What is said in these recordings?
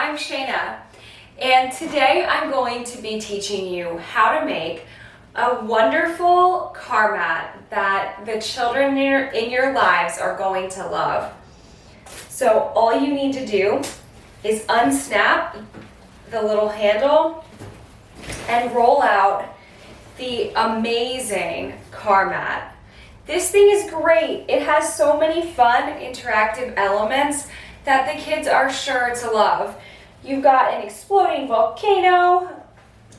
I'm Shayna, and today I'm going to be teaching you how to make a wonderful car mat that the children in your lives are going to love. So all you need to do is unsnap the little handle and roll out the amazing car mat. This thing is great. It has so many fun interactive elements that the kids are sure to love. You've got an exploding volcano,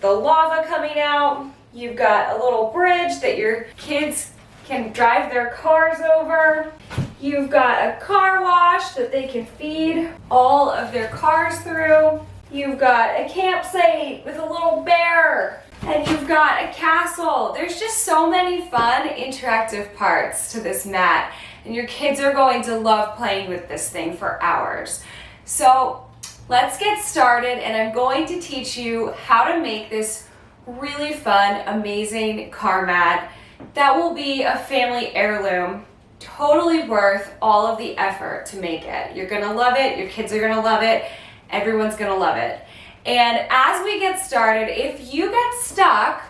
the lava coming out, you've got a little bridge that your kids can drive their cars over, you've got a car wash that they can feed all of their cars through, you've got a campsite with a little bear, and you've got a castle. There's just so many fun interactive parts to this mat, and your kids are going to love playing with this thing for hours. So let's get started, and I'm going to teach you how to make this really fun, amazing car mat that will be a family heirloom. Totally worth all of the effort to make it. You're gonna love it, your kids are gonna love it, everyone's gonna love it. And as we get started, if you get stuck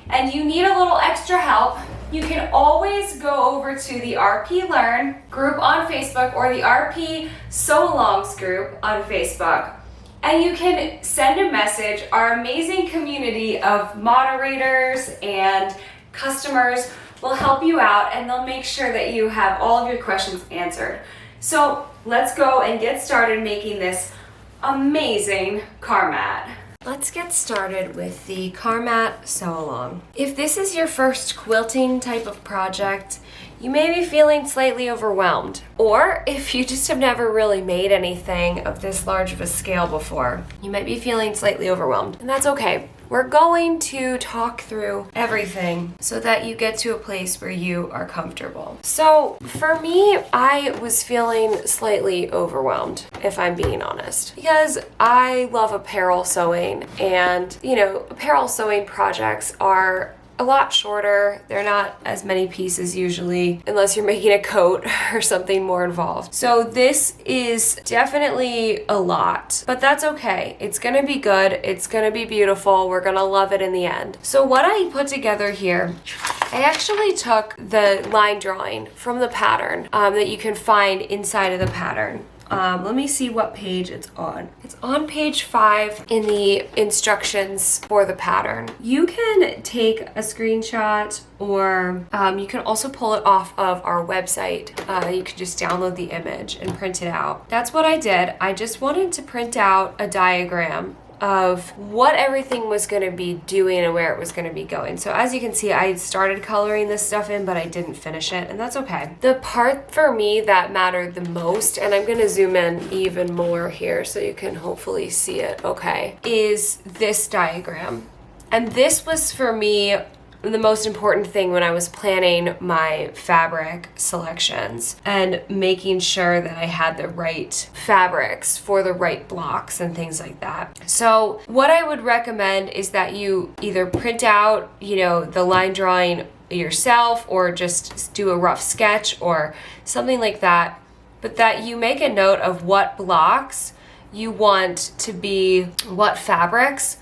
and you need a little extra help, you can always go over to the RP Learn group on Facebook or the RP Sew-Alongs group on Facebook. And you can send a message. Our amazing community of moderators and customers will help you out, and they'll make sure that you have all of your questions answered. So let's go and get started making this amazing car mat. Let's get started with the car mat sew-along. If this is your first quilting type of project, you may be feeling slightly overwhelmed. Or if you just have never really made anything of this large of a scale before, you might be feeling slightly overwhelmed, and that's okay. We're going to talk through everything so that you get to a place where you are comfortable. So for me, I was feeling slightly overwhelmed, if I'm being honest, because I love apparel sewing, and apparel sewing projects are a lot shorter. They're not as many pieces usually, unless you're making a coat or something more involved. So this is definitely a lot, but that's okay. It's gonna be good. It's gonna be beautiful. We're gonna love it in the end. So what I put together here, I actually took the line drawing from the pattern that you can find inside of the pattern. Let me see what page it's on. It's on page 5 in the instructions for the pattern. You can take a screenshot, or you can also pull it off of our website. You can just download the image and print it out. That's what I did. I just wanted to print out a diagram of what everything was going to be doing and where it was going to be going. So as you can see, I started coloring this stuff in, but I didn't finish it, and that's okay. The part for me that mattered the most, and I'm going to zoom in even more here so you can hopefully see it okay, is this diagram. And this was for me the most important thing when I was planning my fabric selections and making sure that I had the right fabrics for the right blocks and things like that. So what I would recommend is that you either print out, the line drawing yourself, or just do a rough sketch or something like that, but that you make a note of what blocks you want to be what fabrics,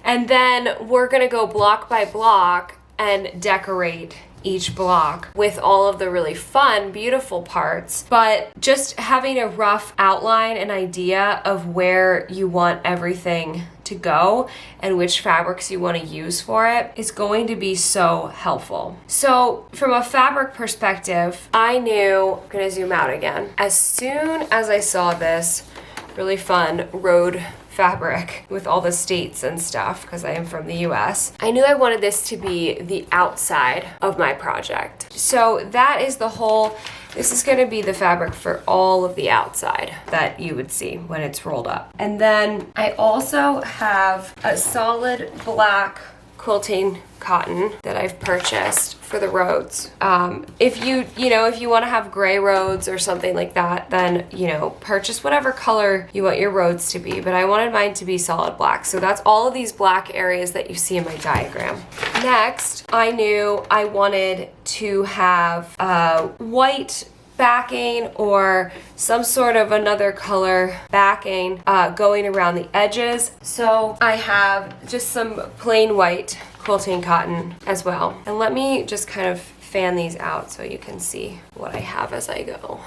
and then we're gonna go block by block and decorate each block with all of the really fun, beautiful parts. But just having a rough outline, an idea of where you want everything to go and which fabrics you want to use for it is going to be so helpful. So from a fabric perspective, I knew, I'm gonna zoom out again, as soon as I saw this really fun road fabric with all the states and stuff, because I am from the US, I knew I wanted this to be the outside of my project. So that is this is going to be the fabric for all of the outside that you would see when it's rolled up. And then I also have a solid black quilting cotton that I've purchased for the roads. If you want to have gray roads or something like that, then purchase whatever color you want your roads to be, but I wanted mine to be solid black. So that's all of these black areas that you see in my diagram. Next, I knew I wanted to have white backing or some sort of another color backing going around the edges. So I have just some plain white quilting cotton as well. And let me just kind of fan these out so you can see what I have as I go.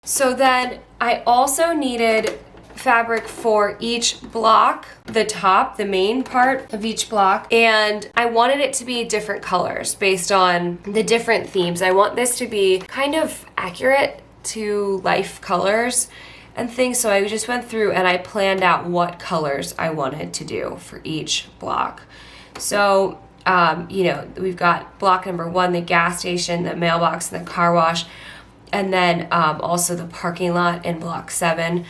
So then I also needed fabric for each block, the top, the main part of each block, and I wanted it to be different colors based on the different themes. I want this to be kind of accurate to life colors and things, so I just went through and I planned out what colors I wanted to do for each block. So you know, we've got block number 1, the gas station, the mailbox, and the car wash, and then also the parking lot in block 7.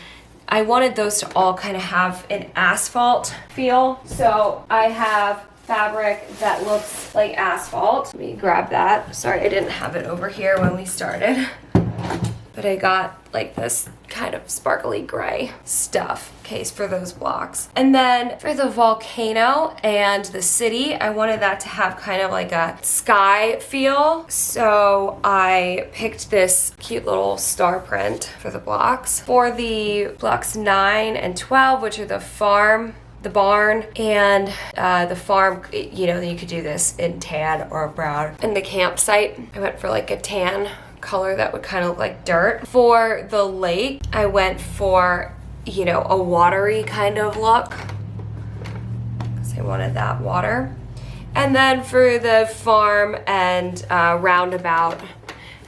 I wanted those to all kind of have an asphalt feel. So I have fabric that looks like asphalt. Let me grab that. Sorry, I didn't have it over here when we started. But I got like this kind of sparkly gray stuff case for those blocks. And then for the volcano and the city, I wanted that to have kind of like a sky feel. So I picked this cute little star print for the blocks. For the blocks 9 and 12, which are the farm, the barn, and the farm, you know, you could do this in tan or brown. And the campsite, I went for like a tan color that would kind of look like dirt. For the lake, I went for, you know, a watery kind of look because I wanted that water. And then for the farm and roundabout,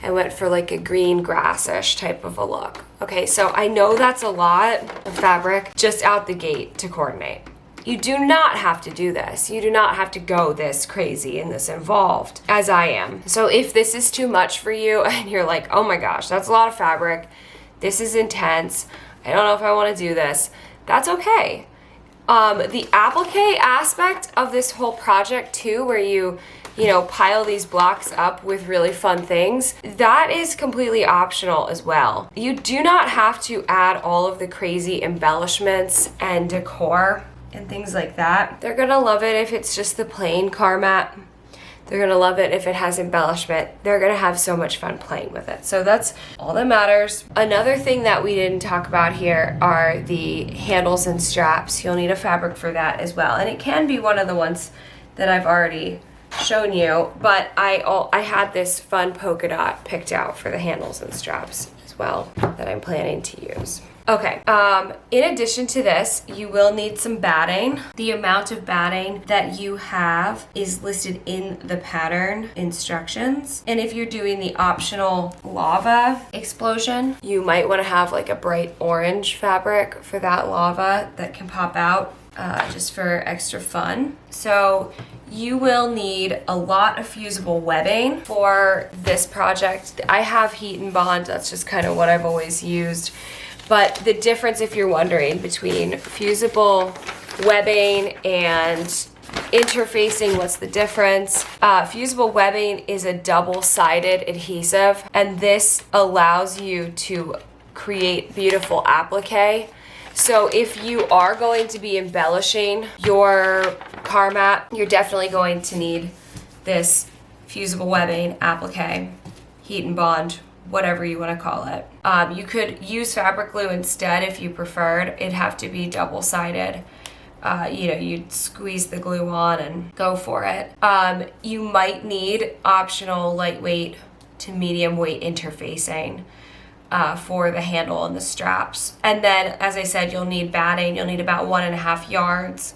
I went for like a green grassish type of a look. Okay, so I know that's a lot of fabric just out the gate to coordinate. You do not have to do this. You do not have to go this crazy and this involved as I am. So if this is too much for you and you're like, oh my gosh, that's a lot of fabric, this is intense, I don't know if I want to do this, that's okay. The applique aspect of this whole project too, where you know, pile these blocks up with really fun things, that is completely optional as well. You do not have to add all of the crazy embellishments and decor and things like that. They're gonna love it if it's just the plain car mat. They're gonna love it if it has embellishment. They're gonna have so much fun playing with it. So that's all that matters. Another thing that we didn't talk about here are the handles and straps. You'll need a fabric for that as well. And it can be one of the ones that I've already shown you, but I had this fun polka dot picked out for the handles and straps as well that I'm planning to use. Okay, in addition to this, you will need some batting. The amount of batting that you have is listed in the pattern instructions. And if you're doing the optional lava explosion, you might want to have like a bright orange fabric for that lava that can pop out just for extra fun. So you will need a lot of fusible webbing for this project. I have heat and bond, that's just kind of what I've always used. But the difference, if you're wondering, between fusible webbing and interfacing, what's the difference? Fusible webbing is a double-sided adhesive, and this allows you to create beautiful applique. So if you are going to be embellishing your car mat, you're definitely going to need this fusible webbing, applique, heat and bond, whatever you want to call it. You could use fabric glue instead if you preferred. It'd have to be double-sided. You know, you'd squeeze the glue on and go for it. You might need optional lightweight to medium weight interfacing for the handle and the straps. And then, as I said, you'll need batting. You'll need about 1.5 yards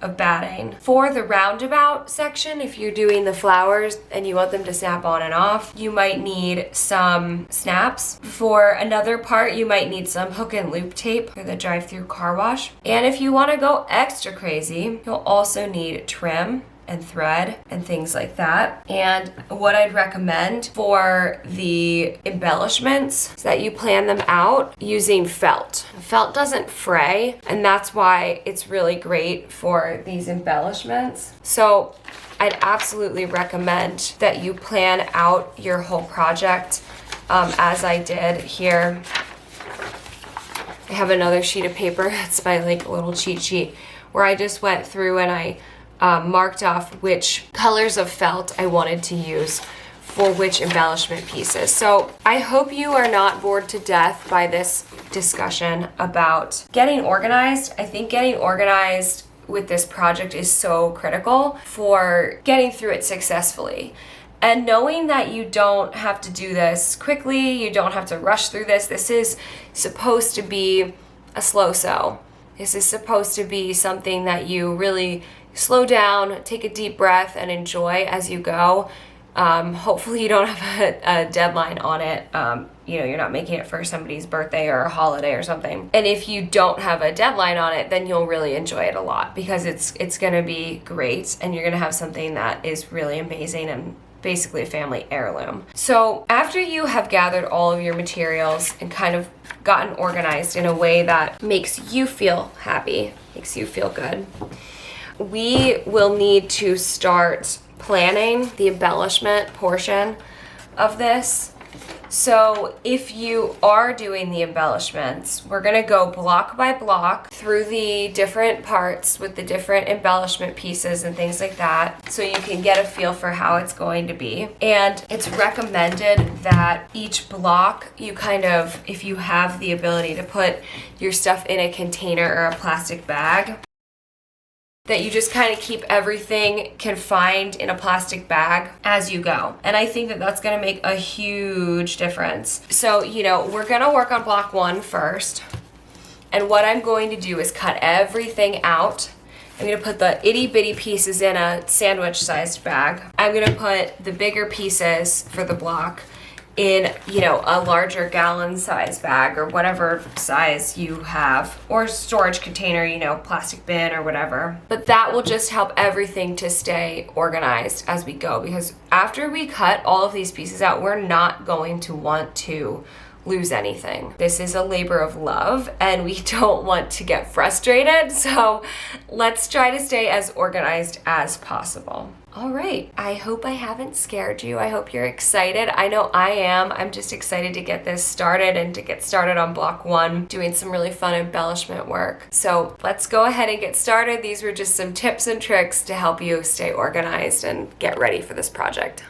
of batting. For the roundabout section, if you're doing the flowers and you want them to snap on and off, you might need some snaps. For another part, you might need some hook and loop tape for the drive-through car wash. And if you want to go extra crazy, you'll also need trim and thread and things like that. And what I'd recommend for the embellishments is that you plan them out using felt. Felt doesn't fray, and that's why it's really great for these embellishments. So I'd absolutely recommend that you plan out your whole project as I did here. I have another sheet of paper that's my like little cheat sheet where I just went through and I marked off which colors of felt I wanted to use for which embellishment pieces. So I hope you are not bored to death by this discussion about getting organized. I think getting organized with this project is so critical for getting through it successfully. And knowing that you don't have to do this quickly, you don't have to rush through this. This is supposed to be a slow sew. This is supposed to be something that you really slow down, take a deep breath, and enjoy as you go. Hopefully you don't have a deadline on it. You're not making it for somebody's birthday or a holiday or something. And if you don't have a deadline on it, then you'll really enjoy it a lot, because it's gonna be great, and you're gonna have something that is really amazing and basically a family heirloom. So after you have gathered all of your materials and kind of gotten organized in a way that makes you feel happy, makes you feel good, we will need to start planning the embellishment portion of this. So if you are doing the embellishments, we're gonna go block by block through the different parts with the different embellishment pieces and things like that, so you can get a feel for how it's going to be. And it's recommended that each block, you kind of, if you have the ability to put your stuff in a container or a plastic bag, that you just kind of keep everything confined in a plastic bag as you go. And I think that that's gonna make a huge difference. So, we're gonna work on block 1 first. And what I'm going to do is cut everything out. I'm gonna put the itty bitty pieces in a sandwich sized bag. I'm gonna put the bigger pieces for the block in, a larger gallon size bag or whatever size you have, or storage container, plastic bin or whatever. But that will just help everything to stay organized as we go, because after we cut all of these pieces out, we're not going to want to lose anything. This is a labor of love and we don't want to get frustrated. So let's try to stay as organized as possible. All right, I hope I haven't scared you. I hope you're excited. I know I am. I'm just excited to get this started and to get started on block 1, doing some really fun embellishment work. So let's go ahead and get started. These were just some tips and tricks to help you stay organized and get ready for this project.